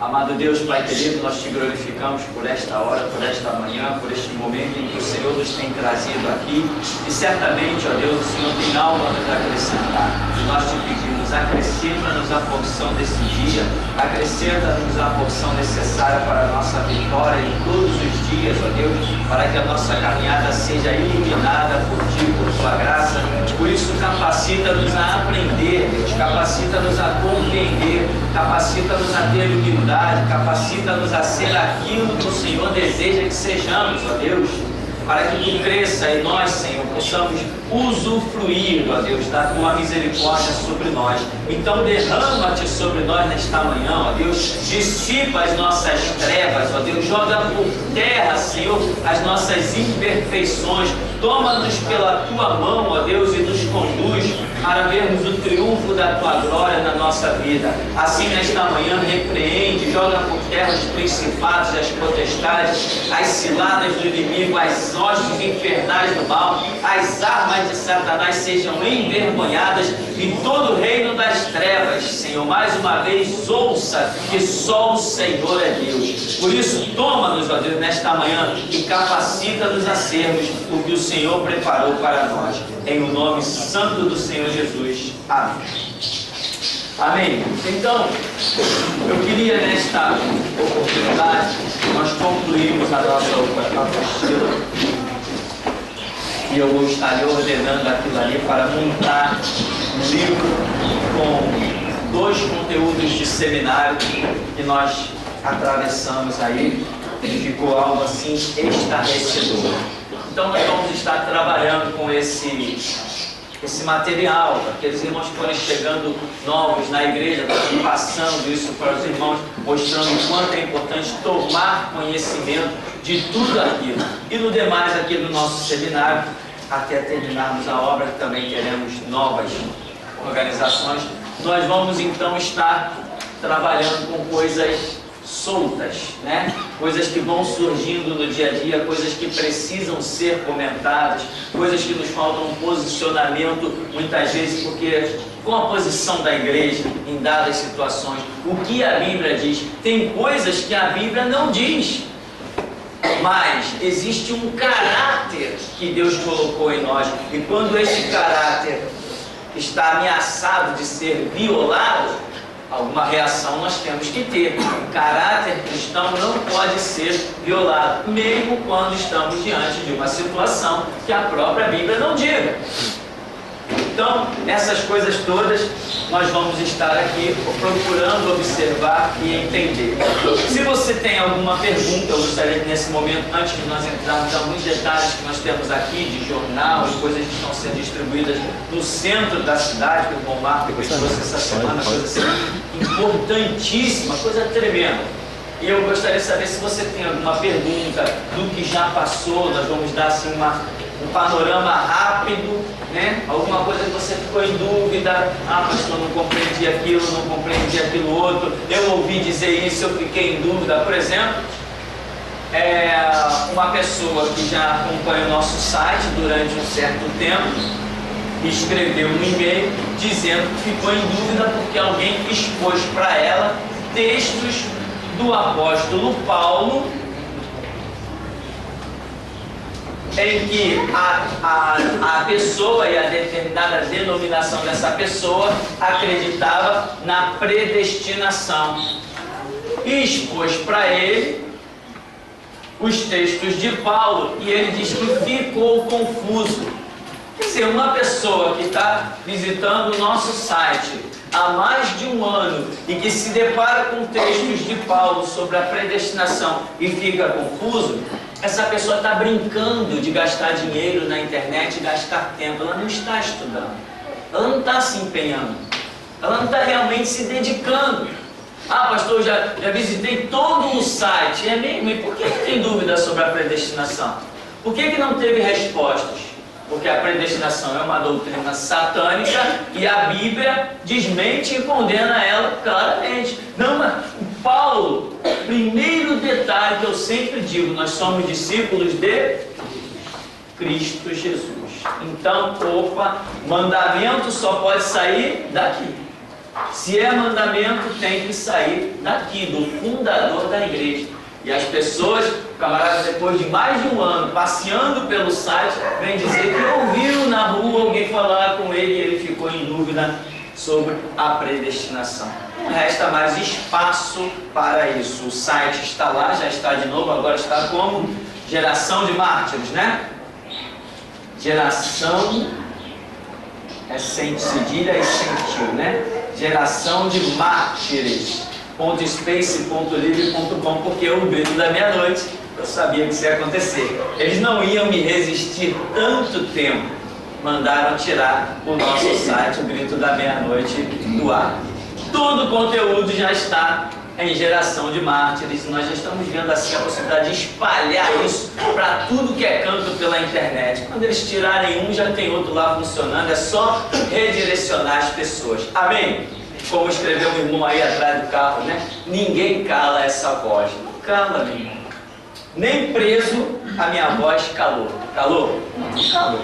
Amado Deus, Pai querido, nós te glorificamos por esta hora, por esta manhã, por este momento em que o Senhor nos tem trazido aqui. E certamente, ó Deus, o Senhor tem algo a nos acrescentar. E nós te pedimos, acrescenta-nos a porção desse dia, acrescenta-nos a porção necessária para a nossa vitória em todos os dias, ó Deus, para que a nossa caminhada seja iluminada por Ti, por Tua graça. Por isso, capacita-nos a aprender, Deus, capacita-nos a compreender, capacita-nos a ter humildade, capacita-nos a ser aquilo que o Senhor deseja que sejamos, ó Deus, para que Tu cresça e nós, Senhor, possamos usufruir, ó Deus, da Tua misericórdia sobre nós. Então derrama-te sobre nós nesta manhã, ó Deus, dissipa as nossas trevas, ó Deus, joga por terra, Senhor, as nossas imperfeições, toma-nos pela Tua mão, ó Deus, e nos conduz para vermos o triunfo da Tua glória na nossa vida. Assim, nesta manhã, repreende, joga por terra os principados e as potestades, as ciladas do inimigo, as hostes infernais do mal, as armas de Satanás sejam envergonhadas e todo o reino das trevas, Senhor, mais uma vez ouça que só o Senhor é Deus. Por isso, toma-nos, ó Deus, nesta manhã e capacita-nos a sermos o que o Senhor preparou para nós. Em o nome santo do Senhor Jesus. Amém. Amém. Então, eu queria nesta oportunidade, nós concluímos a nossa apostila e eu vou estar lhe ordenando aquilo ali para montar um livro com 2 conteúdos de seminário que nós atravessamos aí e ficou algo assim estarrecedor. Então nós vamos estar trabalhando com esse material, aqueles irmãos que forem chegando novos na igreja, passando isso para os irmãos, mostrando o quanto é importante tomar conhecimento de tudo aquilo. E no demais aqui do nosso seminário, até terminarmos a obra, que também teremos novas organizações, nós vamos então estar trabalhando com coisas soltas, né? Coisas que vão surgindo no dia a dia, coisas que precisam ser comentadas, coisas que nos faltam um posicionamento muitas vezes, porque com a posição da igreja em dadas situações, o que a Bíblia diz, tem coisas que a Bíblia não diz, mas existe um caráter que Deus colocou em nós, e quando esse caráter está ameaçado de ser violado, alguma reação nós temos que ter. O caráter cristão não pode ser violado, mesmo quando estamos diante de uma situação que a própria Bíblia não diga. Então, essas coisas todas nós vamos estar aqui procurando observar e entender. Se você tem alguma pergunta, eu gostaria que nesse momento, antes de nós entrarmos em alguns detalhes que nós temos aqui, de jornal, de coisas que estão sendo distribuídas no centro da cidade, que o irmão Marco trouxe essa semana, coisa assim, importantíssima, coisa tremenda. E eu gostaria de saber se você tem alguma pergunta do que já passou. Nós vamos dar assim um panorama rápido, né? Alguma coisa que você ficou em dúvida, pastor, não compreendi aquilo, não compreendi aquilo outro, eu ouvi dizer isso, eu fiquei em dúvida. Por exemplo, uma pessoa que já acompanha o nosso site durante um certo tempo escreveu um e-mail dizendo que ficou em dúvida porque alguém expôs para ela textos do apóstolo Paulo em que a pessoa e a determinada denominação dessa pessoa acreditava na predestinação e expôs para ele os textos de Paulo e ele diz que ficou confuso. Quer dizer, uma pessoa que está visitando o nosso site há mais de um ano e que se depara com textos de Paulo sobre a predestinação e fica confuso, essa pessoa está brincando de gastar dinheiro na internet e gastar tempo. Ela não está estudando, ela não está se empenhando, ela não está realmente se dedicando. Pastor, eu já visitei todo o site. É mesmo? E por que tem dúvida sobre a predestinação? Por que não teve respostas? Porque a predestinação é uma doutrina satânica e a Bíblia desmente e condena ela claramente. Não, mas Paulo, primeiro detalhe que eu sempre digo, nós somos discípulos de Cristo Jesus. Então, mandamento só pode sair daqui. Se é mandamento, tem que sair daqui, do fundador da igreja. E as pessoas, o camarada, depois de mais de um ano passeando pelo site, vem dizer que ouviu na rua alguém falar com ele e ele ficou em dúvida sobre a predestinação. Não resta mais espaço para isso. O site está lá, já está de novo, agora está como Geração de Mártires, né? Geração é sem cedilha e sem tio, né? Geração de Mártires. .space.livre.com, porque o grito da meia-noite, eu sabia que isso ia acontecer. Eles não iam me resistir tanto tempo. Mandaram tirar o nosso site, o grito da meia-noite, do ar. Todo o conteúdo já está em Geração de Mártires. Nós já estamos vendo assim a possibilidade de espalhar isso para tudo que é canto pela internet. Quando eles tirarem um, já tem outro lá funcionando. É só redirecionar as pessoas. Amém? Como escreveu um irmão aí atrás do carro, né? Ninguém cala essa voz. Não cala, meu irmão. Nem preso a minha voz calou. Calou? Não calou.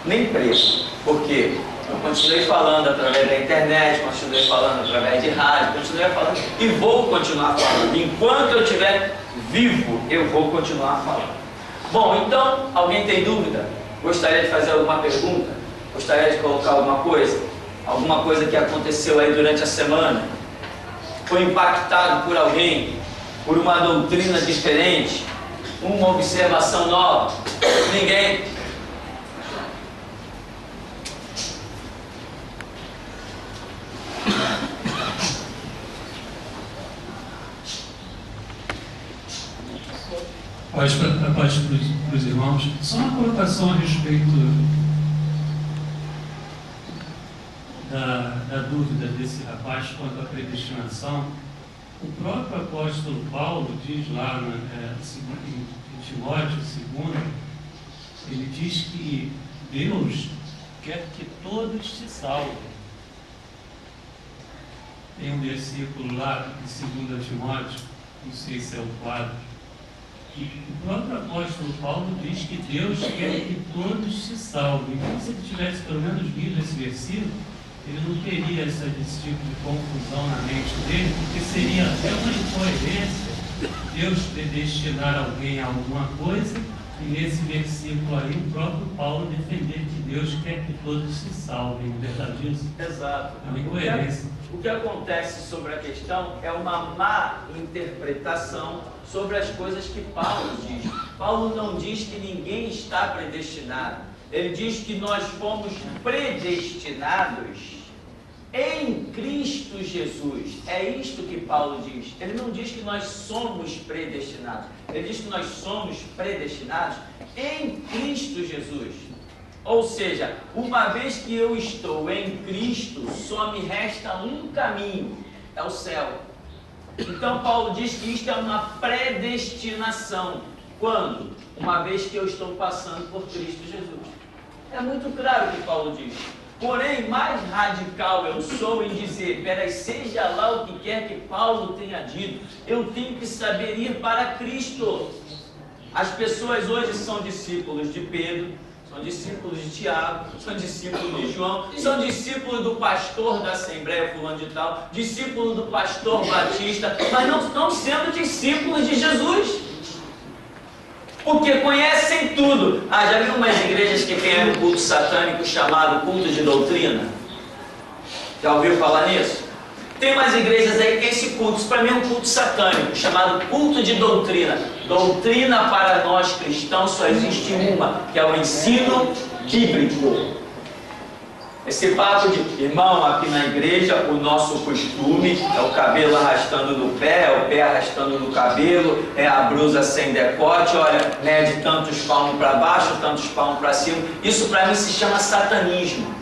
Nem preso. Por quê? Eu continuei falando através da internet, continuei falando através de rádio, continuei falando e vou continuar falando. Enquanto eu estiver vivo, eu vou continuar falando. Bom, então, alguém tem dúvida? Gostaria de fazer alguma pergunta? Gostaria de colocar alguma coisa? Alguma coisa que aconteceu aí durante a semana? Foi impactado por alguém? Por uma doutrina diferente? Uma observação nova? Ninguém? Paz para os irmãos. Só uma colocação a respeito da dúvida desse rapaz quanto à predestinação. O próprio apóstolo Paulo diz lá em Timóteo 2, ele diz que Deus quer que todos se salvem. Tem um versículo lá em 2 Timóteo, não sei se é o 4, que o próprio apóstolo Paulo diz que Deus quer que todos se salvem. Então, se ele tivesse pelo menos lido esse versículo, ele não teria esse tipo de confusão na mente dele, porque seria até uma incoerência Deus predestinar alguém a alguma coisa e nesse versículo aí o próprio Paulo defender que Deus quer que todos se salvem. Não é verdade isso? Exato. É uma incoerência. O que acontece sobre a questão é uma má interpretação sobre as coisas que Paulo diz. Paulo não diz que ninguém está predestinado. Ele diz que nós fomos predestinados em Cristo Jesus. É isto que Paulo diz. Ele não diz que nós somos predestinados. Ele diz que nós somos predestinados em Cristo Jesus. Ou seja, uma vez que eu estou em Cristo, só me resta um caminho, é o céu. Então Paulo diz que isto é uma predestinação. Quando? Uma vez que eu estou passando por Cristo Jesus. É muito claro o que Paulo diz. Porém, mais radical eu sou em dizer, peraí, seja lá o que quer que Paulo tenha dito, eu tenho que saber ir para Cristo. As pessoas hoje são discípulos de Pedro, são discípulos de Tiago, são discípulos de João, são discípulos do pastor da Assembleia fulano de tal, discípulos do pastor Batista, mas não estão sendo discípulos de Jesus. Porque conhecem tudo. Já viu umas igrejas que tem um culto satânico chamado culto de doutrina? Já ouviu falar nisso? Tem umas igrejas aí que tem esse culto, isso para mim é um culto satânico, chamado culto de doutrina. Doutrina para nós cristãos só existe uma, que é o ensino bíblico. Esse papo de, irmão, aqui na igreja o nosso costume é o cabelo arrastando no pé, é o pé arrastando no cabelo, é a blusa sem decote, olha, mede tantos palmos para baixo, tantos palmos para cima. Isso para mim se chama satanismo.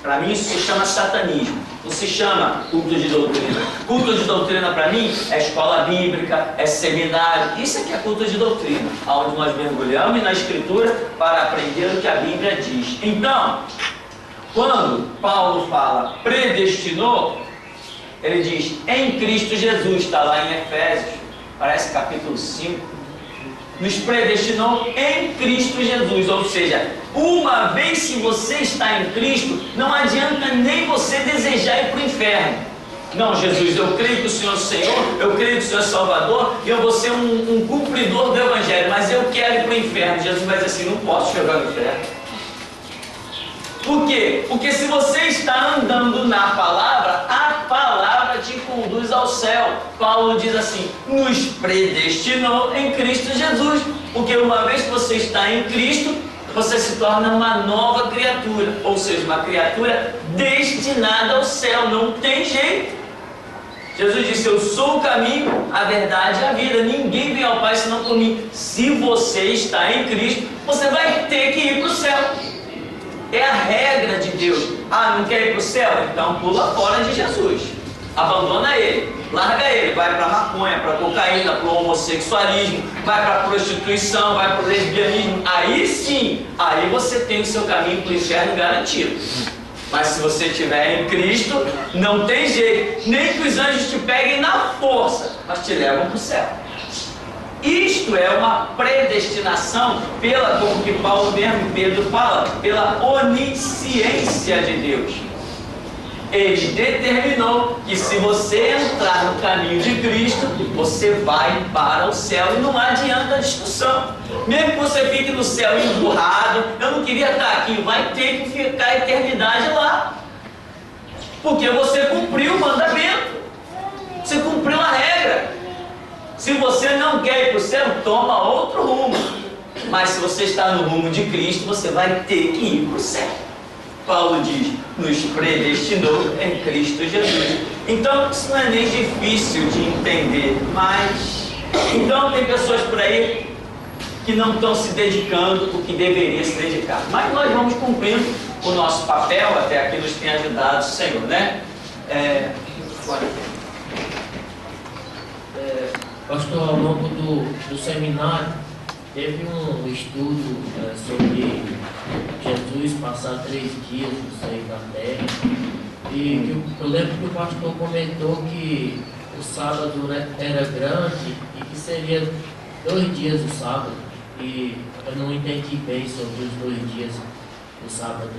Para mim isso se chama satanismo, não se chama culto de doutrina. Culto de doutrina para mim é escola bíblica, é seminário, isso aqui é culto de doutrina, onde nós mergulhamos na Escritura para aprender o que a Bíblia diz. Então, quando Paulo fala predestinou, ele diz em Cristo Jesus, está lá em Efésios, parece capítulo 5, nos predestinou em Cristo Jesus. Ou seja, uma vez que você está em Cristo, não adianta nem você desejar ir para o inferno. Não, Jesus, eu creio que o Senhor é o Senhor, eu creio que o Senhor é Salvador, e eu vou ser um cumpridor do Evangelho, mas eu quero ir para o inferno. Jesus vai dizer assim, não posso chegar no inferno. Por quê? Porque se você está andando na palavra, a palavra te conduz ao céu. Paulo diz assim, nos predestinou em Cristo Jesus. Porque uma vez que você está em Cristo, você se torna uma nova criatura. Ou seja, uma criatura destinada ao céu. Não tem jeito. Jesus disse, eu sou o caminho, a verdade e a vida. Ninguém vem ao Pai senão por mim. Se você está em Cristo, você vai ter que ir para o céu. É a regra de Deus. Ah, não quer ir para o céu? Então pula fora de Jesus. Abandona ele. Larga ele. Vai para a maconha, para a cocaína, para o homossexualismo, vai para a prostituição, vai para o lesbianismo. Aí sim, aí você tem o seu caminho para o inferno garantido. Mas se você estiver em Cristo, não tem jeito. Nem que os anjos te peguem na força, mas te levam para o céu. Isto é uma predestinação como que Paulo mesmo, Pedro fala, pela onisciência de Deus. Ele determinou que se você entrar no caminho de Cristo, você vai para o céu e não adianta discussão. Mesmo que você fique no céu emburrado, eu não queria estar aqui, vai ter que ficar a eternidade lá. Porque você cumpriu o mandamento, você cumpriu a regra. Se você não quer ir para o céu, toma outro rumo. Mas se você está no rumo de Cristo, você vai ter que ir para o céu. Paulo diz, nos predestinou em Cristo Jesus. Então, isso não é nem difícil de entender. Mas, então tem pessoas por aí que não estão se dedicando o que deveria se dedicar. Mas nós vamos cumprindo o nosso papel, até aqui nos tem ajudado o Senhor, né? Pastor, ao longo do seminário, teve um estudo sobre Jesus passar 3 dias no seio da terra. E eu lembro que o pastor comentou que o sábado, né, era grande e que seria 2 dias o sábado. E eu não entendi bem sobre os 2 dias do sábado.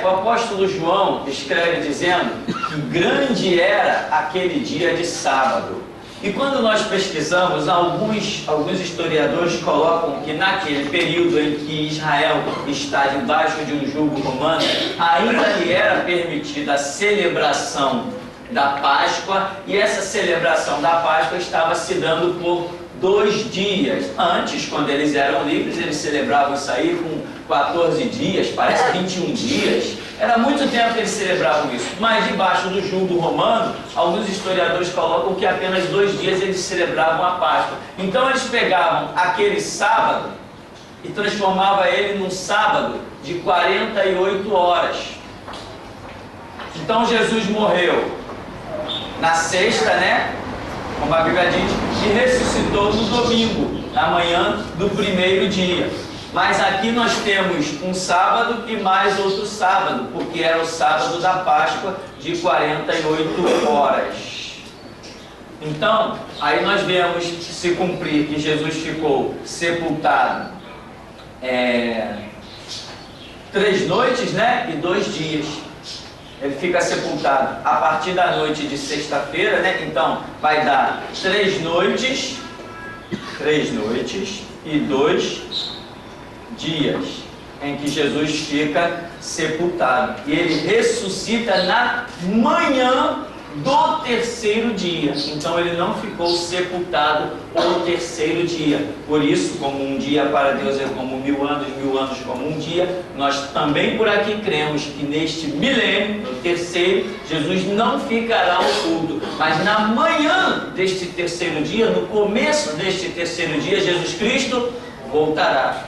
O apóstolo João escreve dizendo que grande era aquele dia de sábado. E quando nós pesquisamos, alguns historiadores colocam que naquele período em que Israel está debaixo de um jugo romano, ainda lhe era permitida a celebração da Páscoa, e essa celebração da Páscoa estava se dando por 2 dias. Antes, quando eles eram livres, eles celebravam isso aí com 14 dias, parece 21 dias. Era muito tempo que eles celebravam isso. Mas debaixo do jugo romano, alguns historiadores colocam que apenas 2 dias eles celebravam a Páscoa. Então eles pegavam aquele sábado e transformavam ele num sábado de 48 horas. Então Jesus morreu na sexta, né? Como a Bíblia diz, e ressuscitou no domingo, na manhã do primeiro dia. Mas aqui nós temos um sábado e mais outro sábado, porque era o sábado da Páscoa de 48 horas. Então, aí nós vemos se cumprir que Jesus ficou sepultado 3 noites, né? E 2 dias. Ele fica sepultado a partir da noite de sexta-feira, né? Então, vai dar 3 noites e 2 dias em que Jesus fica sepultado. E ele ressuscita na manhã do 3º dia. Então ele não ficou sepultado o 3º dia. Por isso, como um dia para Deus é como 1000 anos, 1000 anos como um dia, nós também por aqui cremos que neste milênio, no 3º, Jesus não ficará oculto. Mas na manhã deste 3º dia, no começo deste 3º dia, Jesus Cristo voltará,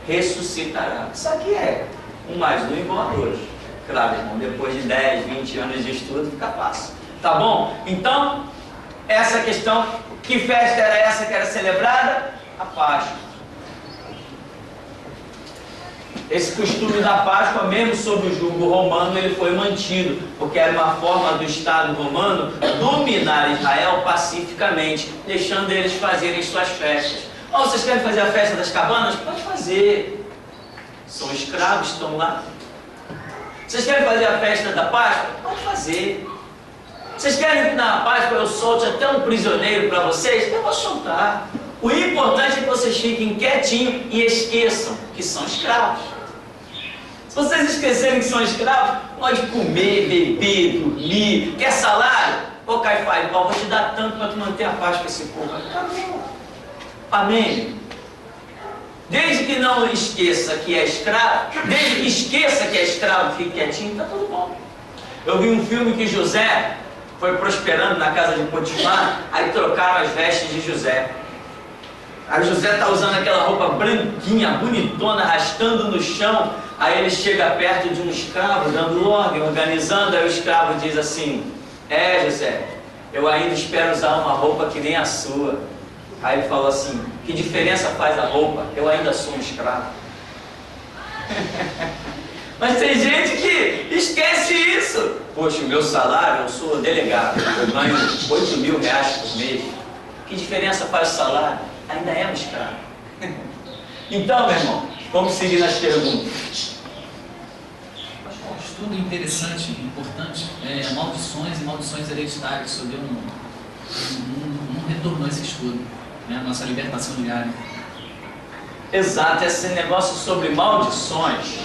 ressuscitará. Isso aqui é 1 mais 1 igual a 2. Claro, irmão, depois de 10, 20 anos de estudo, fica fácil. Tá bom? Então, essa questão, que festa era essa que era celebrada? A Páscoa. Esse costume da Páscoa, mesmo sob o jugo romano, ele foi mantido, porque era uma forma do Estado romano dominar Israel pacificamente, deixando eles fazerem suas festas. Oh, vocês querem fazer a festa das cabanas? Pode fazer. São escravos, estão lá. Vocês querem fazer a festa da Páscoa? Pode fazer. Vocês querem que na Páscoa eu solte até um prisioneiro para vocês? Eu vou soltar. O importante é que vocês fiquem quietinhos e esqueçam que são escravos. Se vocês esquecerem que são escravos, pode comer, beber, dormir. Quer salário? Ô Caifás, vou te dar tanto para tu manter a paz com esse povo. Acabou. Amém? Desde que não esqueça que é escravo, desde que esqueça que é escravo, fique quietinho, está tudo bom. Eu vi um filme que José foi prosperando na casa de Potifar, aí trocaram as vestes de José. Aí José está usando aquela roupa branquinha, bonitona, arrastando no chão. Aí ele chega perto de um escravo, dando ordem, organizando. Aí o escravo diz assim: José, eu ainda espero usar uma roupa que nem a sua. Aí ele falou assim: que diferença faz a roupa? Eu ainda sou um escravo. Mas tem gente que esquece isso. Poxa, o meu salário, eu sou delegado, eu ganho 8 mil reais por mês. Que diferença faz o salário? Ainda é um escravo. Então, meu irmão, vamos seguir nas perguntas. Um estudo interessante, importante, maldições e maldições hereditárias. O senhor não retornou esse estudo, né? Nossa libertação diária. Exato, esse negócio sobre maldições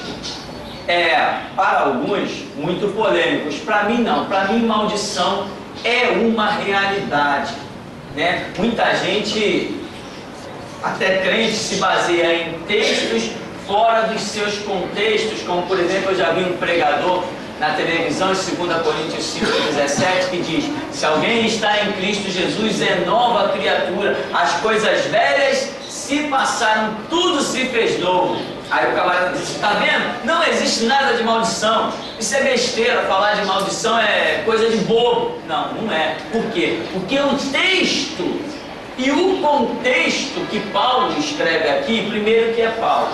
para alguns, muito polêmicos. Para mim, não. Para mim, maldição é uma realidade, né? Muita gente, até crente, se baseia em textos fora dos seus contextos, como por exemplo, eu já vi um pregador na televisão em 2 Coríntios 5,17 que diz: se alguém está em Cristo Jesus, é nova criatura, as coisas velhas se passaram, tudo se fez novo. Aí o camarada diz: está vendo? Não existe nada de maldição, isso é besteira, falar de maldição é coisa de bobo. Não, não é. Por quê? Porque o texto e o contexto que Paulo escreve aqui, primeiro que é Paulo,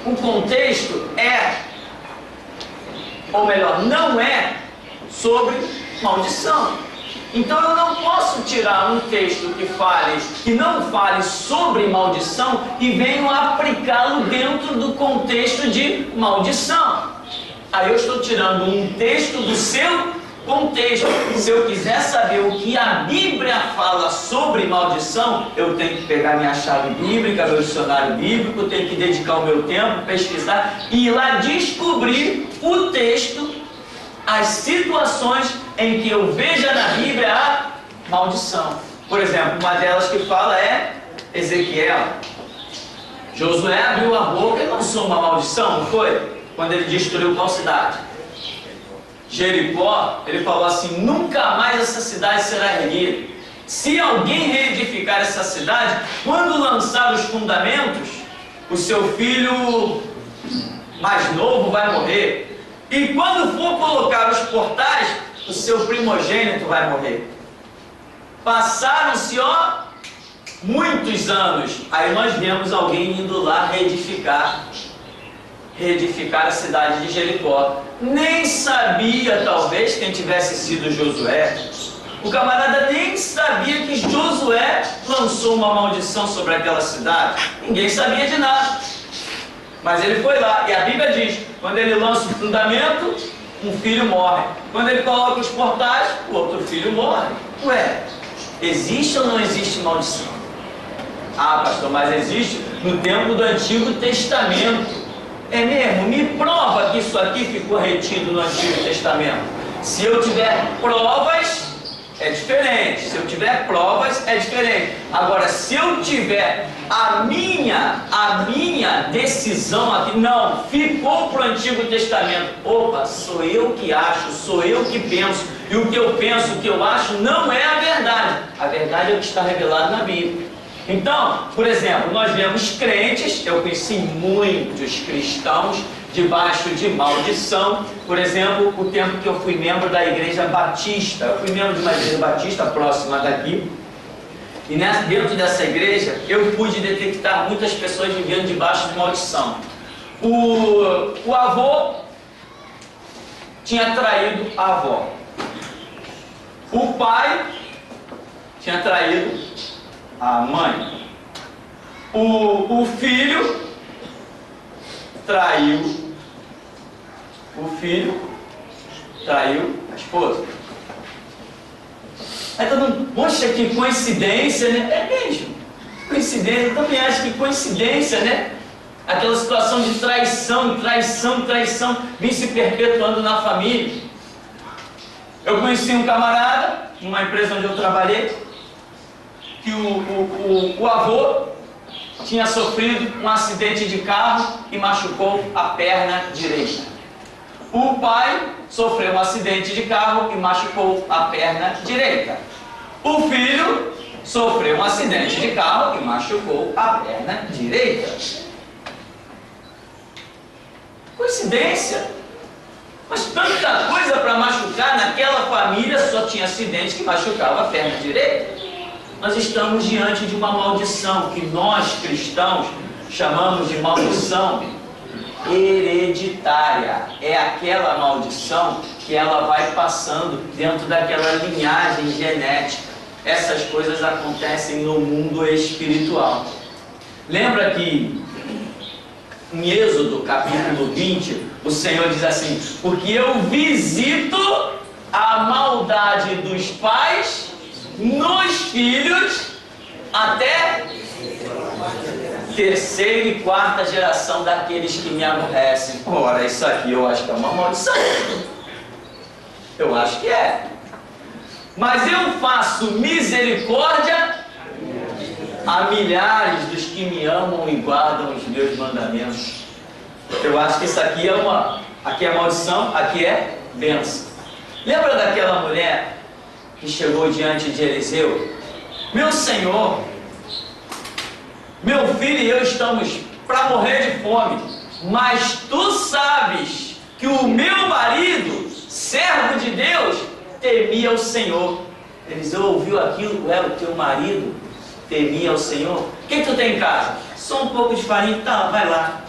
o contexto ou melhor, não é sobre maldição. Então eu não posso tirar um texto que não fale sobre maldição e venho aplicá-lo dentro do contexto de maldição. Aí eu estou tirando um texto do seu contexto. Se eu quiser saber o que a Bíblia fala sobre maldição, eu tenho que pegar minha chave bíblica, meu dicionário bíblico, tenho que dedicar o meu tempo, pesquisar e ir lá descobrir o texto, as situações em que eu veja na Bíblia a maldição. Por exemplo, uma delas que fala é Ezequiel. Josué abriu a boca e lançou uma maldição, não foi? Quando ele destruiu qual cidade? Jericó. Ele falou assim: nunca mais essa cidade será erguida. Se alguém reedificar essa cidade, quando lançar os fundamentos, o seu filho mais novo vai morrer. E quando for colocar os portais, o seu primogênito vai morrer. Passaram-se, muitos anos. Aí nós vemos alguém indo lá reedificar a cidade de Jericó. Nem sabia, talvez, quem tivesse sido Josué. O camarada nem sabia que Josué lançou uma maldição sobre aquela cidade. Ninguém sabia de nada. Mas ele foi lá, e a Bíblia diz: quando ele lança o fundamento, um filho morre. Quando ele coloca os portais, o outro filho morre. Ué, existe ou não existe maldição? Ah, pastor, mas existe no tempo do Antigo Testamento. É mesmo? Me prova que isso aqui ficou retido no Antigo Testamento. Se eu tiver provas, é diferente. Se eu tiver provas, é diferente. Agora, se eu tiver a minha decisão aqui, não, ficou para o Antigo Testamento. Opa, sou eu que acho, sou eu que penso. E o que eu penso, o que eu acho, não é a verdade. A verdade é o que está revelado na Bíblia. Então, por exemplo, nós vemos crentes, eu conheci muitos cristãos debaixo de maldição. Por exemplo, o tempo que eu fui membro da Igreja Batista, eu fui membro de uma Igreja Batista próxima daqui, e dentro dessa igreja eu pude detectar muitas pessoas vivendo debaixo de maldição. O avô tinha traído a avó, o pai tinha traído a mãe, o filho traiu. O filho traiu a esposa. Aí todo mundo, poxa, que coincidência, né? É mesmo, coincidência. Eu também acho que coincidência, né? Aquela situação de traição, vem se perpetuando na família. Eu conheci um camarada, numa empresa onde eu trabalhei, que o avô tinha sofrido um acidente de carro e machucou a perna direita. O pai sofreu um acidente de carro e machucou a perna direita. O filho sofreu um acidente de carro e machucou a perna direita. Coincidência? Mas tanta coisa para machucar, naquela família só tinha acidente que machucava a perna direita. Nós estamos diante de uma maldição que nós cristãos chamamos de maldição hereditária. É aquela maldição que ela vai passando dentro daquela linhagem genética. Essas coisas acontecem no mundo espiritual. Lembra que em Êxodo capítulo 20, o Senhor diz assim: porque eu visito a maldade dos pais nos filhos até terceira e quarta geração daqueles que me aborrecem. Ora, isso aqui eu acho que é uma maldição. Eu acho que é. Mas eu faço misericórdia a milhares dos que me amam e guardam os meus mandamentos. Eu acho que isso aqui aqui é maldição, aqui é bênção. Lembra daquela mulher que chegou diante de Eliseu? Meu senhor, meu filho e eu estamos para morrer de fome, mas tu sabes que o meu marido, servo de Deus, temia o Senhor. Eliseu ouviu aquilo, o teu marido temia o Senhor. O que tu tem em casa? Só um pouco de farinha, tá, vai lá.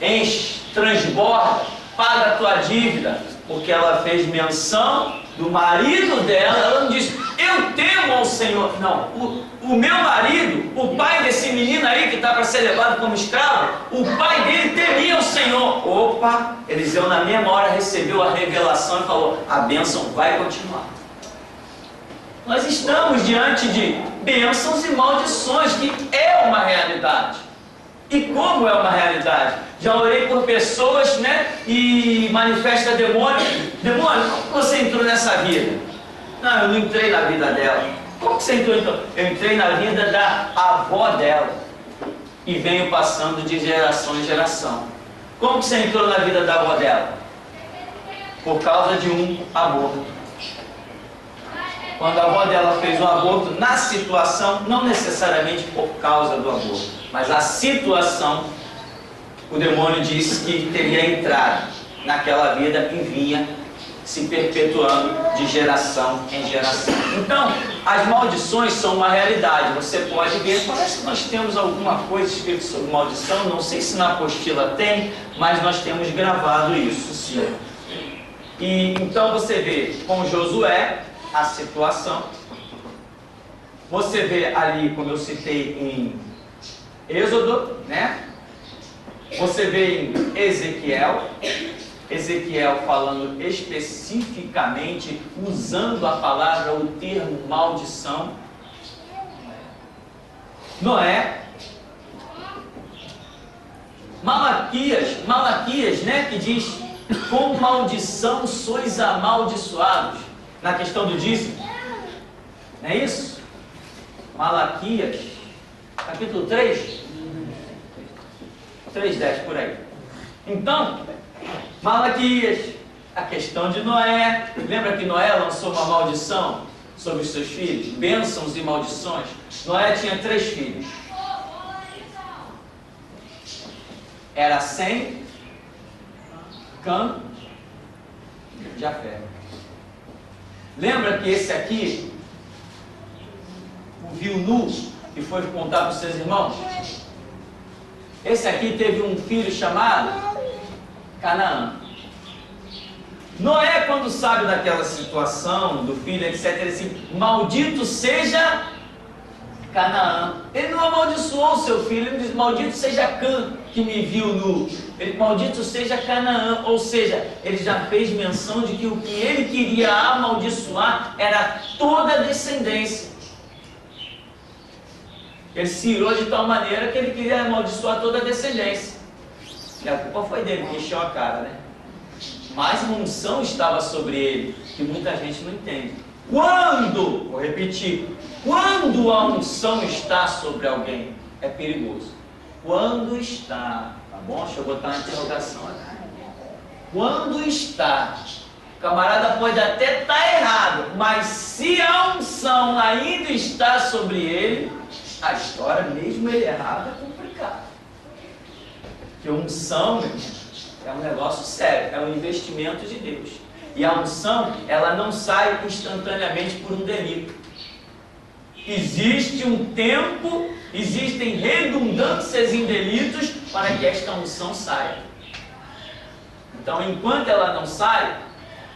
Enche, transborda, paga a tua dívida, porque ela fez menção do marido dela. Ela não disse, eu temo ao Senhor. Não, o meu marido, o pai desse menino aí que está para ser levado como escravo, o pai dele temia o Senhor. Opa, Eliseu na mesma hora recebeu a revelação e falou, a bênção vai continuar. Nós estamos diante de bênçãos e maldições, que é uma realidade. E como é uma realidade? Já orei por pessoas, né? E manifesta demônio. Demônio, como você entrou nessa vida? Não, eu não entrei na vida dela. Como que você entrou então? Eu entrei na vida da avó dela. E venho passando de geração em geração. Como que você entrou na vida da avó dela? Por causa de um aborto. Quando a avó dela fez um aborto, na situação, não necessariamente por causa do aborto, mas a situação, o demônio disse que teria entrado naquela vida e vinha se perpetuando de geração em geração. Então, as maldições são uma realidade. Você pode ver, parece que nós temos alguma coisa escrita sobre maldição, não sei se na apostila tem, mas nós temos gravado isso, sim. E então você vê com Josué a situação. Você vê ali, como eu citei em Êxodo, né? Você vê em Ezequiel falando especificamente, usando a palavra, o termo maldição. Noé. Malaquias, né? Que diz, com maldição sois amaldiçoados. Na questão do dízimo, não é isso? Malaquias, capítulo 3, 3:10 por aí. Então, Malaquias, a questão de Noé. Lembra que Noé lançou uma maldição sobre os seus filhos? Bênçãos e maldições. Noé tinha 3 filhos. Era Sem, Cã e Jafé. Lembra que esse aqui o viu nu e foi contar para os seus irmãos? Esse aqui teve um filho chamado Canaã. Noé, quando sabe daquela situação do filho, etc., ele diz, maldito seja Canaã. Ele não amaldiçoou o seu filho, ele diz: maldito seja Cã, que me viu nu. Ele, maldito seja Canaã. Ou seja, ele já fez menção de que o que ele queria amaldiçoar era toda a descendência. Ele se irou de tal maneira que ele queria amaldiçoar toda a descendência. E a culpa foi dele, que encheu a cara, né? Mas uma unção estava sobre ele, que muita gente não entende. Quando, vou repetir, quando a unção está sobre alguém, é perigoso. Quando está, tá bom? Deixa eu botar uma interrogação aqui. Quando está, o camarada pode até estar errado, mas se a unção ainda está sobre ele, a história, mesmo ele errado, é complicada. Porque unção, meu irmão, é um negócio sério, é um investimento de Deus. E a unção, ela não sai instantaneamente por um delito. Existe um tempo, existem redundâncias em delitos para que esta unção saia. Então, enquanto ela não sai,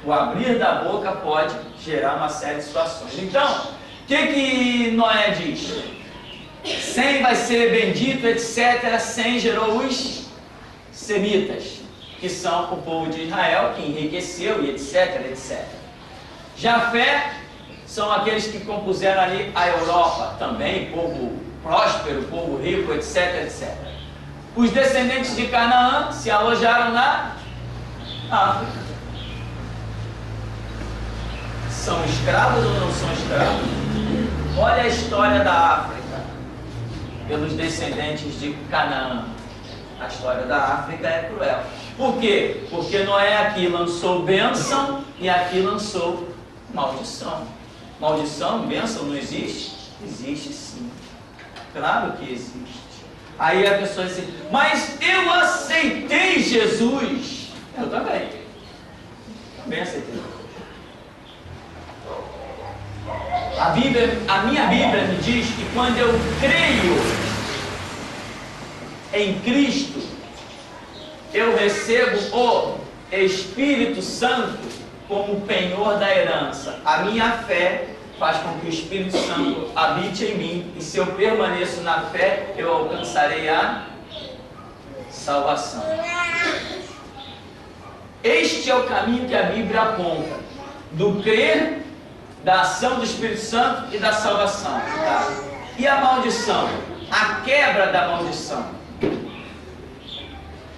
o abrir da boca pode gerar uma série de situações. Então, o que Noé diz? Sem vai ser bendito, etc. Sem gerou os semitas, que são o povo de Israel, que enriqueceu e etc, etc. Jafé são aqueles que compuseram ali a Europa, também povo próspero, povo rico, etc, etc. Os descendentes de Canaã se alojaram na África. São escravos ou não são escravos? Olha a história da África pelos descendentes de Canaã. A história da África é cruel. Por quê? Porque Noé aqui lançou bênção e aqui lançou maldição. Maldição, bênção não existe? Existe sim. Claro que existe. Aí a pessoa diz assim: mas eu aceitei Jesus. Eu também. Também aceitei. A minha Bíblia me diz que quando eu creio em Cristo, eu recebo o Espírito Santo como penhor da herança. A minha fé faz com que o Espírito Santo habite em mim, e se eu permaneço na fé, eu alcançarei a salvação. Este é o caminho que a Bíblia aponta, do crer, da ação do Espírito Santo e da salvação. Tá? E a maldição? A quebra da maldição.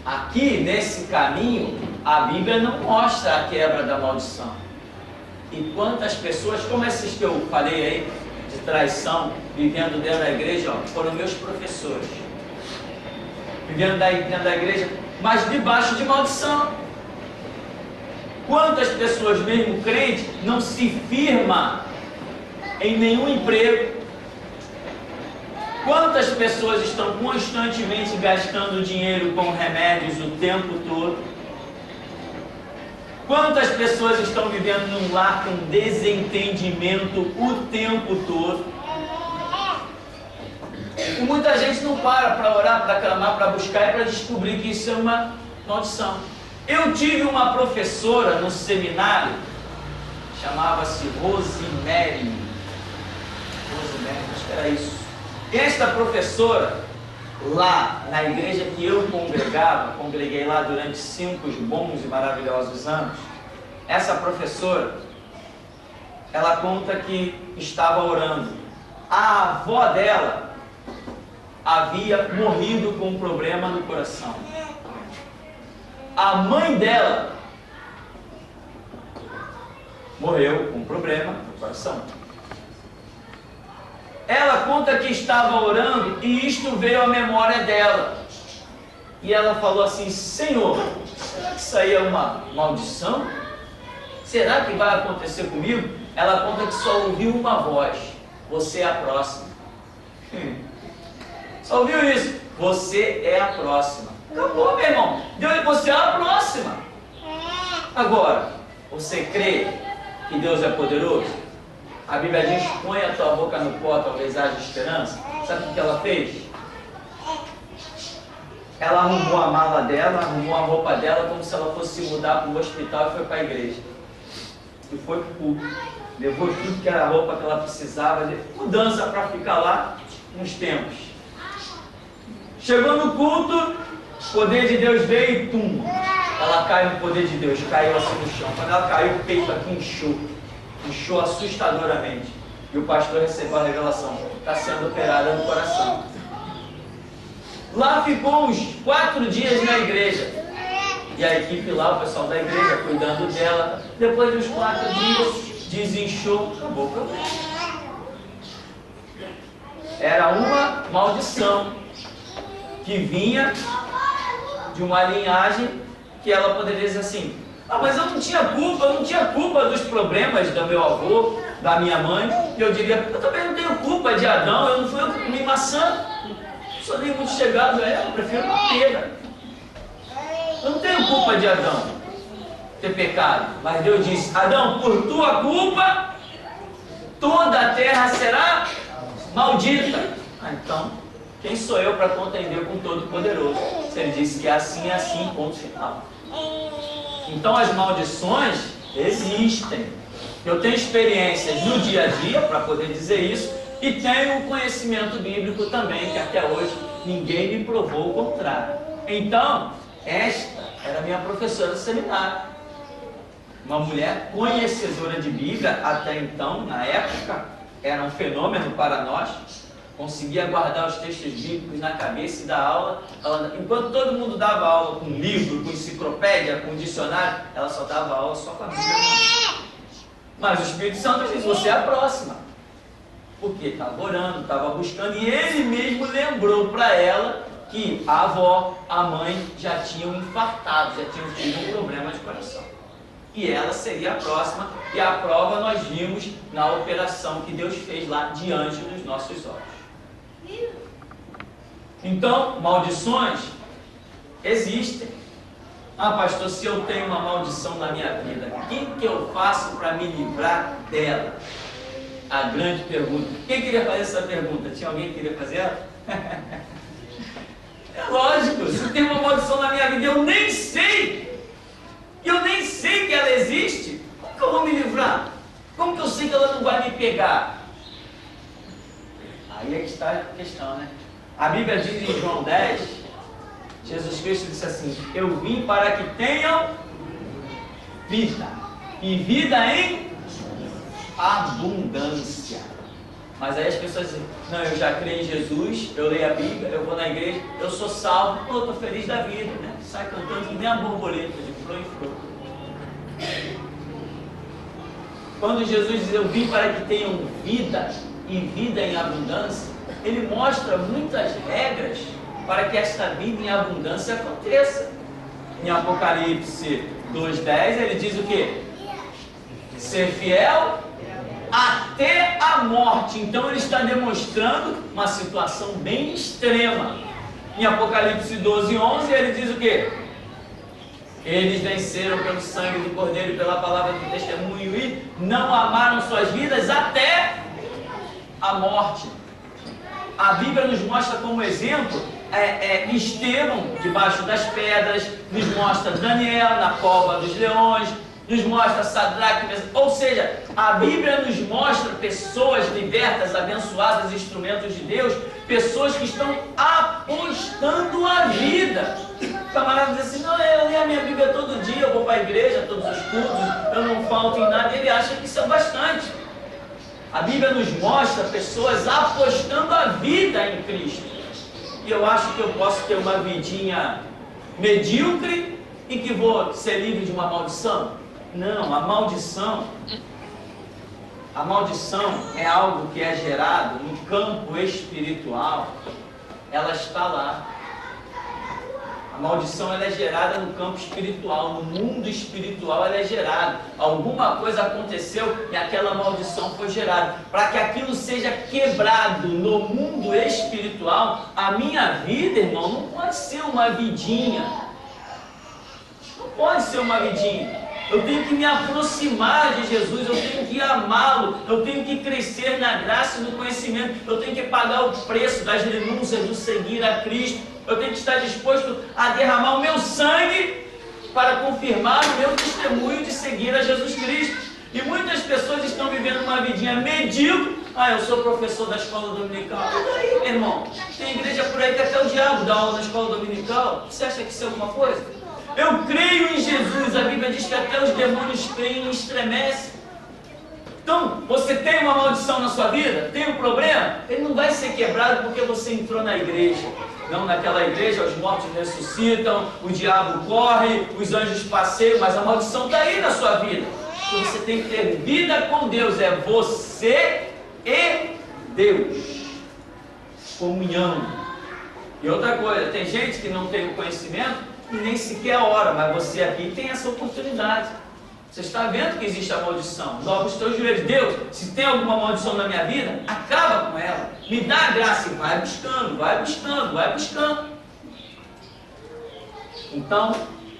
Aqui, nesse caminho, a Bíblia não mostra a quebra da maldição. E quantas pessoas, como esses que eu falei aí, de traição, vivendo dentro da igreja, ó, foram meus professores. Vivendo dentro da igreja, mas debaixo de maldição. Quantas pessoas, mesmo crentes, não se firma em nenhum emprego? Quantas pessoas estão constantemente gastando dinheiro com remédios o tempo todo? Quantas pessoas estão vivendo num lar com desentendimento o tempo todo? E muita gente não para orar, para clamar, para buscar e para descobrir que isso é uma maldição. Eu tive uma professora no seminário, chamava-se Rosemary. Rosemary, acho que era isso. Esta professora, lá na igreja que eu congregava, congreguei lá durante 5 bons e maravilhosos anos, essa professora, ela conta que estava orando. A avó dela havia morrido com um problema no coração. A mãe dela morreu com um problema no coração. Ela conta que estava orando e isto veio à memória dela. E ela falou assim: Senhor, será que isso aí é uma maldição? Será que vai acontecer comigo? Ela conta que só ouviu uma voz: você é a próxima. Só ouviu isso? Você é a próxima. Acabou, meu irmão. Deus, você é a próxima. Agora, você crê que Deus é poderoso? A Bíblia diz: põe a tua boca no pó, talvez haja esperança. Sabe o que ela fez? Ela arrumou a mala dela, arrumou a roupa dela, como se ela fosse mudar para o hospital, e foi para a igreja. E foi para o culto. Levou tudo que era a roupa que ela precisava, mudança para ficar lá, uns tempos. Chegou no culto, o poder de Deus veio e tum, ela caiu no poder de Deus, caiu assim no chão. Quando ela caiu, o peito aqui inchou assustadoramente. E o pastor recebeu a revelação: está sendo operada no coração. Lá ficou uns 4 dias na igreja. E a equipe lá, o pessoal da igreja, cuidando dela. Depois de uns 4 dias, desinchou, acabou o problema. Era uma maldição que vinha de uma linhagem que ela poderia dizer assim: mas eu não tinha culpa dos problemas do meu avô, da minha mãe. E eu diria: eu também não tenho culpa de Adão, eu não fui eu que comi maçã, não sou nem muito chegado a ela, eu prefiro uma pera. Eu não tenho culpa de Adão ter pecado, mas Deus disse: Adão, por tua culpa, toda a terra será maldita. Então, quem sou eu para contender com o Todo-Poderoso? Se ele disse que é assim, ponto final. Então as maldições existem. Eu tenho experiências no dia a dia para poder dizer isso, e tenho o conhecimento bíblico também, que até hoje ninguém me provou o contrário. Então, esta era a minha professora do seminário. Uma mulher conhecedora de Bíblia, até então, na época, era um fenômeno para nós. Conseguia guardar os textos bíblicos na cabeça e dar aula. Enquanto todo mundo dava aula com livro, com enciclopédia, com dicionário, ela só dava aula só com a Bíblia. Mas o Espírito Santo disse: você é a próxima. Porque estava orando, estava buscando, e ele mesmo lembrou para ela que a avó, a mãe, já tinham infartado, já tinham tido um problema de coração. E ela seria a próxima, e a prova nós vimos na operação que Deus fez lá diante dos nossos olhos. Então, maldições existem. Pastor, se eu tenho uma maldição na minha vida, o que eu faço para me livrar dela? A grande pergunta. Quem queria fazer essa pergunta? Tinha alguém que queria fazer ela? É lógico, se eu tenho uma maldição na minha vida, eu nem sei que ela existe, como que eu vou me livrar? Como que eu sei que ela não vai me pegar? Aí é que está a questão, né? A Bíblia diz em João 10, Jesus Cristo disse assim: eu vim para que tenham vida, e vida em abundância. Mas aí as pessoas dizem: não, eu já creio em Jesus, eu leio a Bíblia, eu vou na igreja, eu sou salvo, eu estou feliz da vida, né? Sai cantando que nem a borboleta, de flor em flor. Quando Jesus diz: eu vim para que tenham vida e vida em abundância, ele mostra muitas regras para que esta vida em abundância aconteça. Em Apocalipse 2:10 ele diz o quê? Ser fiel até a morte. Então ele está demonstrando uma situação bem extrema. Em Apocalipse 12:11 ele diz o quê? Eles venceram pelo sangue do Cordeiro e pela palavra do testemunho e não amaram suas vidas até a morte. A Bíblia nos mostra como exemplo Estevão debaixo das pedras, nos mostra Daniel na cova dos leões, nos mostra Sadraque, ou seja, a Bíblia nos mostra pessoas libertas, abençoadas, instrumentos de Deus, pessoas que estão apostando a vida. O camarada diz assim: não, eu leio a minha Bíblia todo dia, eu vou para a igreja, todos os cultos, eu não falto em nada. Ele acha que isso é bastante. A Bíblia nos mostra pessoas apostando a vida em Cristo. E eu acho que eu posso ter uma vidinha medíocre e que vou ser livre de uma maldição? Não, a maldição é algo que é gerado no campo espiritual. Ela está lá. A maldição ela é gerada no campo espiritual, no mundo espiritual ela é gerada. Alguma coisa aconteceu e aquela maldição foi gerada. Para que aquilo seja quebrado no mundo espiritual, a minha vida, irmão, não pode ser uma vidinha. Não pode ser uma vidinha. Eu tenho que me aproximar de Jesus, eu tenho que amá-lo, eu tenho que crescer na graça e no conhecimento, eu tenho que pagar o preço das renúncias do seguir a Cristo, eu tenho que estar disposto a derramar o meu sangue para confirmar o meu testemunho de seguir a Jesus Cristo. E muitas pessoas estão vivendo uma vidinha medíocre, Ah, eu sou professor da escola dominical. E daí, meu irmão? Tem igreja por aí que até o diabo dá aula na escola dominical. Você acha que isso é alguma coisa? Eu creio em Jesus. A Bíblia diz que até os demônios creem e estremecem. Então, você tem uma maldição na sua vida? Tem um problema? Ele não vai ser quebrado porque você entrou na igreja. Não, naquela igreja os mortos ressuscitam, o diabo corre, os anjos passeiam, mas a maldição está aí na sua vida. Então você tem que ter vida com Deus, é você e Deus. Comunhão. E outra coisa, tem gente que não tem o conhecimento e nem sequer ora, mas você aqui tem essa oportunidade. Você está vendo que existe a maldição. Dobra os teus joelhos. Deus, se tem alguma maldição na minha vida, acaba com ela. Me dá a graça e vai buscando, vai buscando, vai buscando. Então,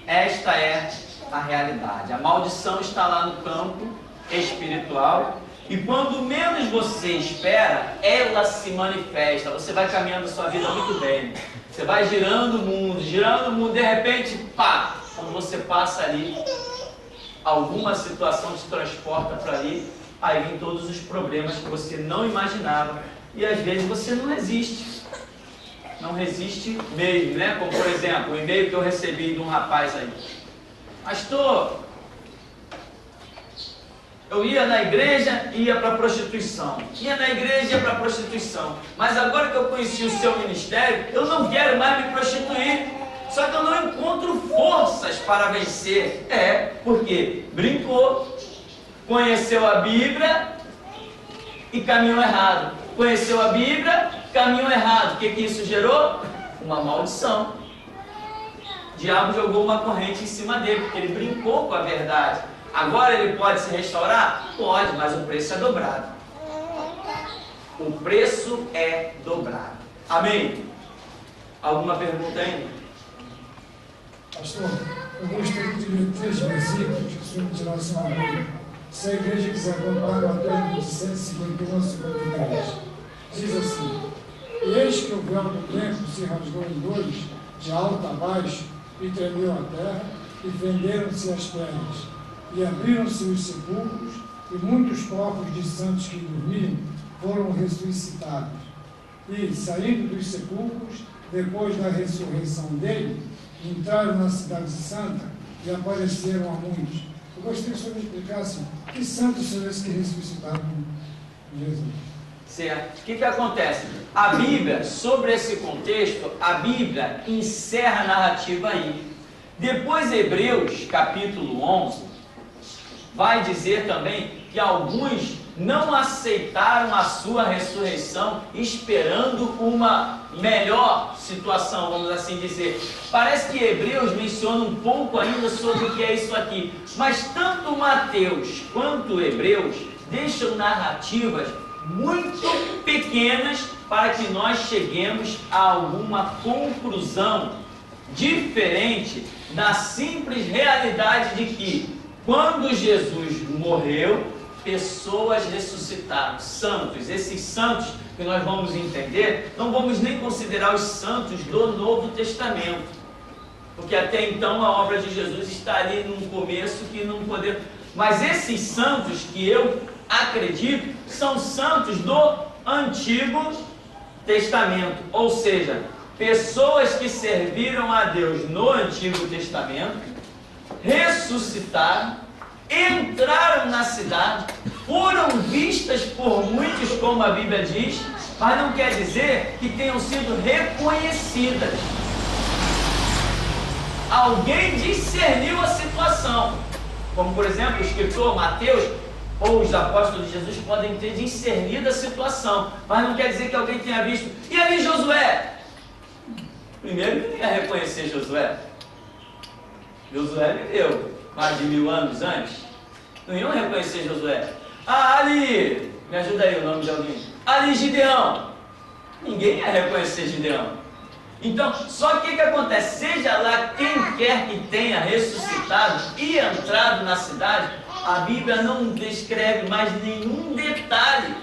esta é a realidade. A maldição está lá no campo espiritual. E quando menos você espera, ela se manifesta. Você vai caminhando a sua vida muito bem. Você vai girando o mundo, de repente, pá! Quando você passa ali, alguma situação te transporta para ali, aí vem todos os problemas que você não imaginava. E às vezes você não resiste. Não resiste mesmo, né? Como por exemplo, o e-mail que eu recebi de um rapaz aí. Pastor, eu ia na igreja e ia para a prostituição. Ia na igreja e ia para a prostituição. Mas agora que eu conheci o seu ministério, eu não quero mais me prostituir. Só que eu não encontro forças para vencer. Porque brincou, conheceu a Bíblia e caminhou errado. Conheceu a Bíblia, caminhou errado. O que isso gerou? Uma maldição. O diabo jogou uma corrente em cima dele, porque ele brincou com a verdade. Agora ele pode se restaurar? Pode, mas o preço é dobrado. O preço é dobrado. Amém? Alguma pergunta ainda? Pastor, eu gostaria de ler 3 versículos sobre tiração à Bíblia. Se a igreja quiser comprar uma Bíblia de 151 a 53, diz assim: E eis que o véu do templo se rasgou em dois, de alto a baixo, e tremeu a terra, e fenderam-se as pedras, e abriram-se os sepulcros, e muitos corpos de santos que dormiam foram ressuscitados. E, saindo dos sepulcros, depois da ressurreição dele, entraram na cidade santa e apareceram a muitos. Eu gostaria que o senhor me explicasse que santos são esses que ressuscitaram Jesus. Certo. O que acontece? A Bíblia, sobre esse contexto, a Bíblia encerra a narrativa aí. Depois, Hebreus, capítulo 11, vai dizer também que alguns não aceitaram a sua ressurreição, esperando uma melhor situação, vamos assim dizer. Parece que Hebreus menciona um pouco ainda sobre o que é isso aqui, mas tanto Mateus quanto Hebreus deixam narrativas muito pequenas para que nós cheguemos a alguma conclusão diferente da simples realidade de que, quando Jesus morreu, pessoas ressuscitaram, santos. Esses santos que nós vamos entender, não vamos nem considerar os santos do Novo Testamento, porque até então a obra de Jesus está ali num começo que não podemos. Mas esses santos que eu acredito são santos do Antigo Testamento, ou seja, pessoas que serviram a Deus no Antigo Testamento, ressuscitaram, entraram na cidade, foram vistas por muitos, como a Bíblia diz, mas não quer dizer que tenham sido reconhecidas. Alguém discerniu a situação, como por exemplo o escritor Mateus ou os apóstolos de Jesus podem ter discernido a situação, mas não quer dizer que alguém tenha visto. E ali Josué? Primeiro, ninguém ia reconhecer Josué. Josué viveu mais de 1000 anos antes. Não iam reconhecer Josué. Ali, me ajuda aí o nome de alguém. Ali Gideão. Ninguém ia reconhecer Gideão. Então, só que o que acontece? Seja lá quem quer que tenha ressuscitado e entrado na cidade, a Bíblia não descreve mais nenhum detalhe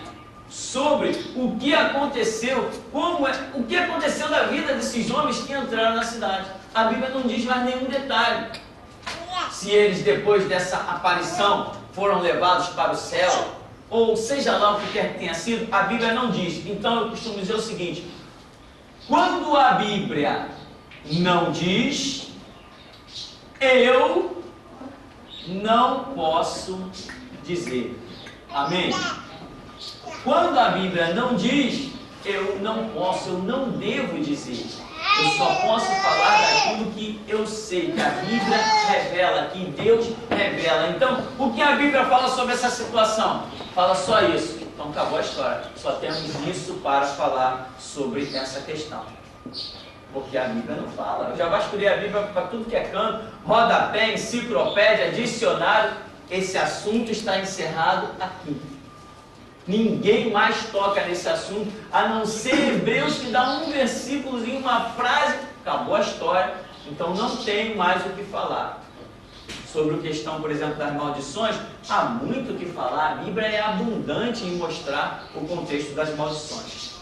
sobre o que aconteceu, o que aconteceu na vida desses homens que entraram na cidade. A Bíblia não diz mais nenhum detalhe. Se eles, depois dessa aparição, foram levados para o céu, ou seja lá o que quer que tenha sido, a Bíblia não diz. Então eu costumo dizer o seguinte: quando a Bíblia não diz, eu não posso dizer. Amém? Quando a Bíblia não diz, eu não posso, eu não devo dizer. Eu só posso falar daquilo que eu sei, que a Bíblia revela, que Deus revela. Então, o que a Bíblia fala sobre essa situação? Fala só isso. Então acabou a história. Só temos isso para falar sobre essa questão. Porque a Bíblia não fala. Eu já vasculhei a Bíblia para tudo que é canto, rodapé, enciclopédia, dicionário. Esse assunto está encerrado aqui. Ninguém mais toca nesse assunto, a não ser Hebreus, que dá um versículozinho, uma frase, acabou a história. Então não tem mais o que falar. Sobre a questão, por exemplo, das maldições, há muito o que falar. A Bíblia é abundante em mostrar o contexto das maldições.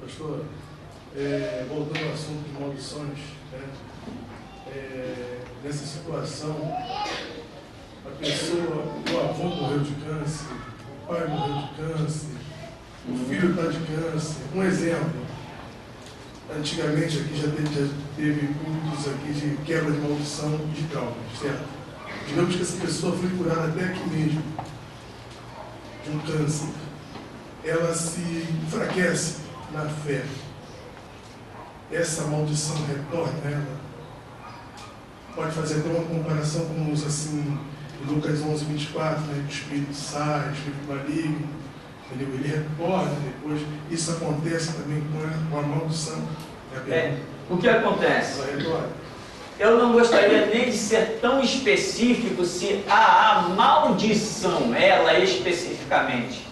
Pastor, voltando ao assunto de maldições, né? Nessa situação, a pessoa, o avô morreu de câncer, o pai morreu de câncer, o filho está de câncer. Um exemplo, antigamente aqui já teve cultos aqui de quebra de maldição e de traumas, certo? Digamos que essa pessoa foi curada até aqui mesmo, de um câncer. Ela se enfraquece na fé. Essa maldição retorna a ela. Pode fazer até uma comparação com os assim, Lucas 11, 24, né? O espírito sai, o espírito maligno, entendeu? Ele retorna depois. Isso acontece também com a maldição. O que acontece? Ela retorna. Eu não gostaria nem de ser tão específico se há a maldição, ela especificamente.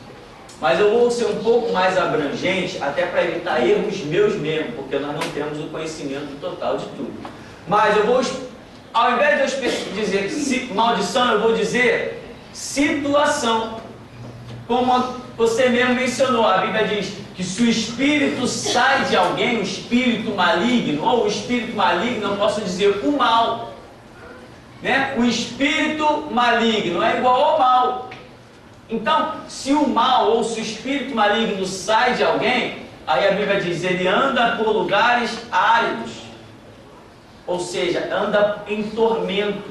Mas eu vou ser um pouco mais abrangente, até para evitar erros meus mesmo, porque nós não temos o conhecimento total de tudo. Mas eu vou, ao invés de eu dizer maldição, eu vou dizer situação. Como você mesmo mencionou, a Bíblia diz que se o espírito sai de alguém, o espírito maligno, ou o espírito maligno, eu posso dizer o mal. Né? O espírito maligno é igual ao mal. Então, se o mal ou se o espírito maligno sai de alguém, aí a Bíblia diz, ele anda por lugares áridos, ou seja, anda em tormento,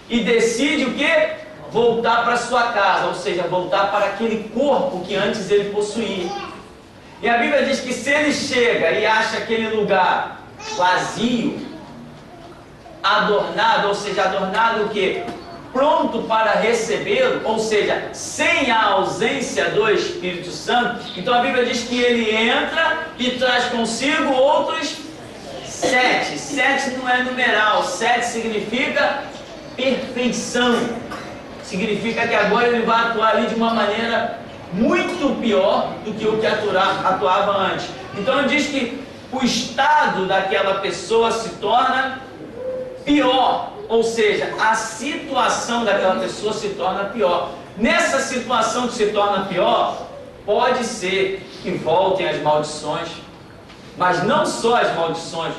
e decide o quê? Voltar para sua casa, ou seja, voltar para aquele corpo que antes ele possuía. E a Bíblia diz que se ele chega e acha aquele lugar vazio, adornado, ou seja, adornado o quê? Pronto para recebê-lo, ou seja, sem a ausência do Espírito Santo. Então a Bíblia diz que ele entra e traz consigo outros 7. 7 não é numeral, 7 significa perfeição. Significa que agora ele vai atuar ali de uma maneira muito pior do que o que atuava antes. Então ele diz que o estado daquela pessoa se torna pior. Ou seja, a situação daquela pessoa se torna pior. Nessa situação que se torna pior, pode ser que voltem as maldições, mas não só as maldições.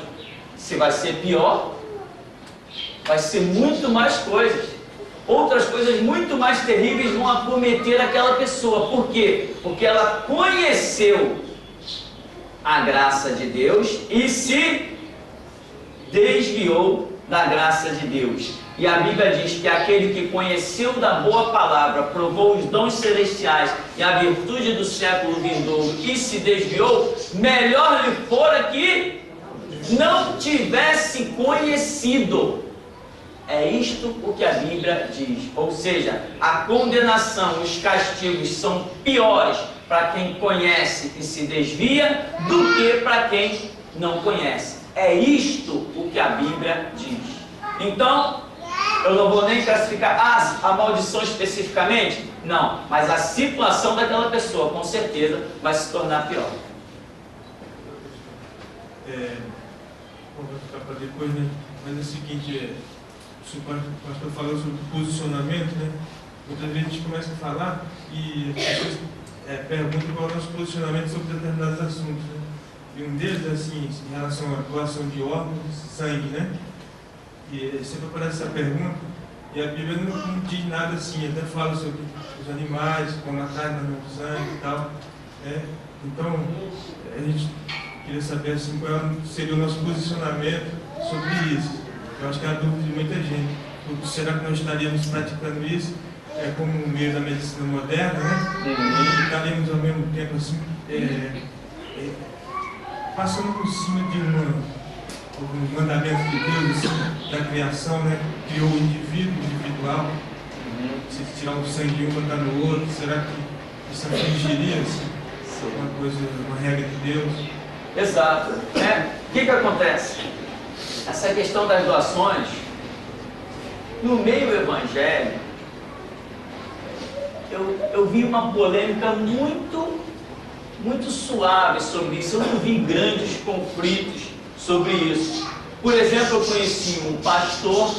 Se vai ser pior, vai ser muito mais coisas. Outras coisas muito mais terríveis vão acometer aquela pessoa. Por quê? Porque ela conheceu a graça de Deus e se desviou da graça de Deus. E a Bíblia diz que aquele que conheceu da boa palavra, provou os dons celestiais e a virtude do século vindouro e se desviou, melhor lhe fora que não tivesse conhecido. É isto o que a Bíblia diz. Ou seja, a condenação, os castigos são piores para quem conhece e se desvia do que para quem não conhece. É isto o que a Bíblia diz. Então, eu não vou nem classificar a maldição especificamente, não, mas a situação daquela pessoa, com certeza, vai se tornar pior. Vou ficar para depois, né? Mas é o seguinte, o pastor falou sobre posicionamento, né? Muitas vezes a gente começa a falar e as pessoas perguntam qual é o nosso posicionamento sobre determinados assuntos, né? E um deles, assim, em relação à doação de órgãos, sangue, né? E sempre aparece essa pergunta, e a Bíblia não diz nada assim, até fala sobre os animais, como a carne no sangue e tal. Né? Então, a gente queria saber assim, qual seria o nosso posicionamento sobre isso. Eu acho que é a dúvida de muita gente. Será que nós estaríamos praticando isso como um meio da medicina moderna, né? E estaríamos ao mesmo tempo assim, passando por cima de um mandamento de Deus, assim, da criação, né? Criou o indivíduo individual. Se tirar um sangue de um e botar no outro, será que isso infringiria assim, uma coisa, uma regra de Deus? Exato. Né? O que acontece? Essa questão das doações, no meio evangélico, eu vi uma polêmica muito suave sobre isso. Eu não vi grandes conflitos sobre isso. Por exemplo, eu conheci um pastor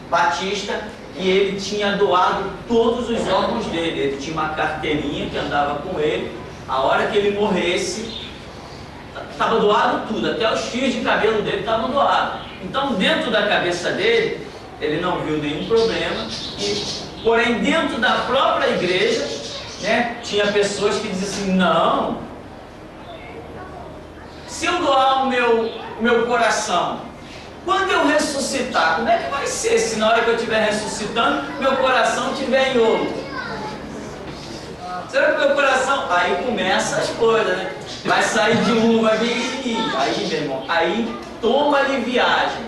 batista e ele tinha doado todos os órgãos dele. Ele tinha uma carteirinha que andava com ele. A hora que ele morresse, estava doado tudo, até os fios de cabelo dele estavam doados. Então, dentro da cabeça dele, ele não viu nenhum problema. Porém, dentro da própria igreja, né, tinha pessoas que diziam assim: não, se eu doar o meu coração, quando eu ressuscitar, como é que vai ser se na hora que eu estiver ressuscitando, meu coração estiver em outro? Será que meu coração... Aí começa as coisas, né? Vai sair de um, vai vir... Aí, meu irmão, aí toma-lhe viagem.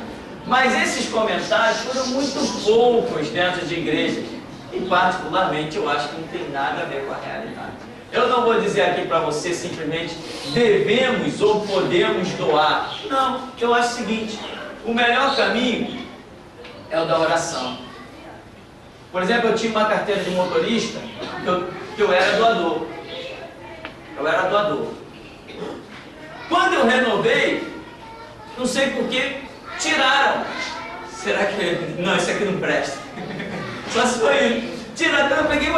Mas esses comentários foram muito poucos dentro de igreja. E particularmente eu acho que não tem nada a ver com a realidade. Eu não vou dizer aqui para você simplesmente devemos ou podemos doar. Não, eu acho o seguinte: o melhor caminho é o da oração. Por exemplo, eu tinha uma carteira de motorista que eu era doador. Eu era doador. Quando eu renovei, não sei por que, tiraram. Será que... Não, isso aqui não presta. Só se foi isso. Tiraram, eu peguei,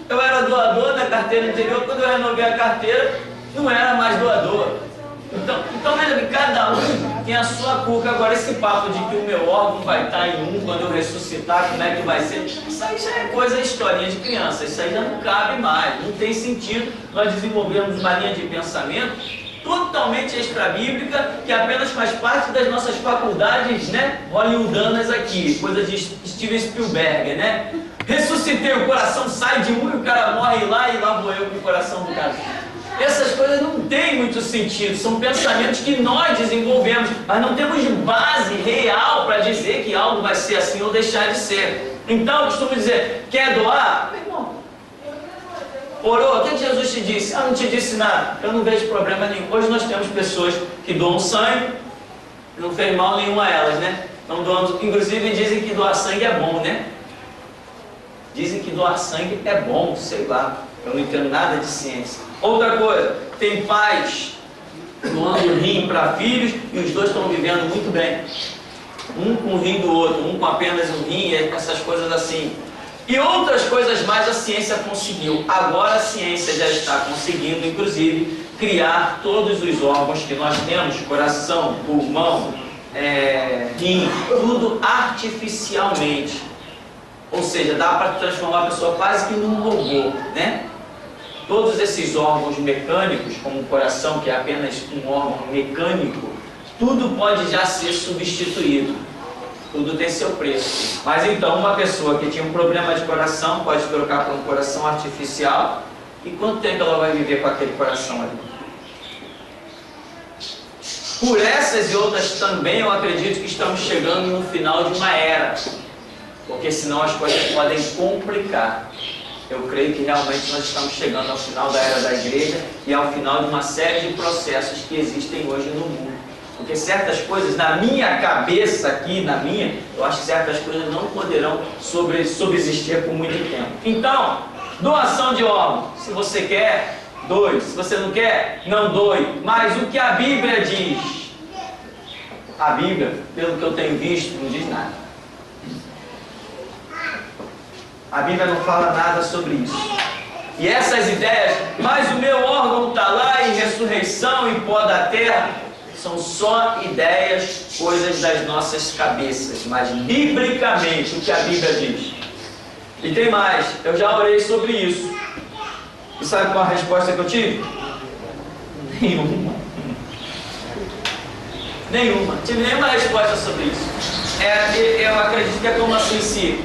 eu era doador da carteira anterior, quando eu renovei a carteira, não era mais doador. Então veja que cada um tem a sua cuca. Agora, esse papo de que o meu órgão vai estar em um quando eu ressuscitar, como é que vai ser? Isso aí já é coisa, historinha de criança. Isso aí já não cabe mais, não tem sentido nós desenvolvermos uma linha de pensamento totalmente extra-bíblica, que apenas faz parte das nossas faculdades, né, hollywoodanas aqui, coisa de Steven Spielberg, né? Ressuscitei, o coração sai de um e o cara morre lá, e lá vou eu com o coração do cara. Essas coisas não têm muito sentido, são pensamentos que nós desenvolvemos, mas não temos base real para dizer que algo vai ser assim ou deixar de ser. Então eu costumo dizer: quer doar? Meu irmão, orou? O que Jesus te disse? Ah, não te disse nada. Eu não vejo problema nenhum. Hoje nós temos pessoas que doam sangue, não fez mal nenhum a elas, né? Não doam, inclusive dizem que doar sangue é bom, né? Dizem que doar sangue é bom, sei lá. Eu não entendo nada de ciência. Outra coisa, tem pais doando rim para filhos e os dois estão vivendo muito bem. Um com o rim do outro, um com apenas um rim, essas coisas assim. E outras coisas mais a ciência conseguiu. Agora a ciência já está conseguindo, inclusive, criar todos os órgãos que nós temos, coração, pulmão, rim, tudo artificialmente. Ou seja, dá para transformar a pessoa quase que num robô, né? Todos esses órgãos mecânicos, como o coração, que é apenas um órgão mecânico, tudo pode já ser substituído. Tudo tem seu preço. Mas então, uma pessoa que tinha um problema de coração pode trocar por um coração artificial. E quanto tempo ela vai viver com aquele coração ali? Por essas e outras também, eu acredito que estamos chegando no final de uma era. Porque senão as coisas podem complicar. Eu creio que realmente nós estamos chegando ao final da era da igreja e ao final de uma série de processos que existem hoje no mundo. Porque certas coisas, na minha cabeça aqui, eu acho que certas coisas não poderão subsistir por muito tempo. Então, doação de órgão. Se você quer, doe. Se você não quer, não doe. Mas o que a Bíblia diz? A Bíblia, pelo que eu tenho visto, não diz nada. A Bíblia não fala nada sobre isso. E essas ideias, mas o meu órgão está lá em ressurreição, em pó da terra. são só ideias, coisas das nossas cabeças, mas biblicamente o que a Bíblia diz. E tem mais, eu já orei sobre isso. E sabe qual a resposta que eu tive? Nenhuma. Nenhuma. Tive nenhuma resposta sobre isso. Eu acredito que é como assim, se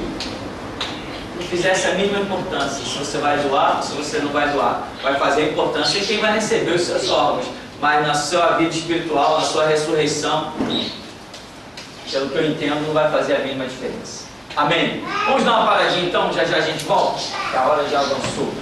não fizesse a mínima importância, se você vai doar ou se você não vai doar. Vai fazer a importância em quem vai receber os seus órgãos. Mas na sua vida espiritual, na sua ressurreição, pelo que eu entendo, não vai fazer a mínima diferença. Amém? Vamos dar uma paradinha então, já já a gente volta, que a hora já avançou.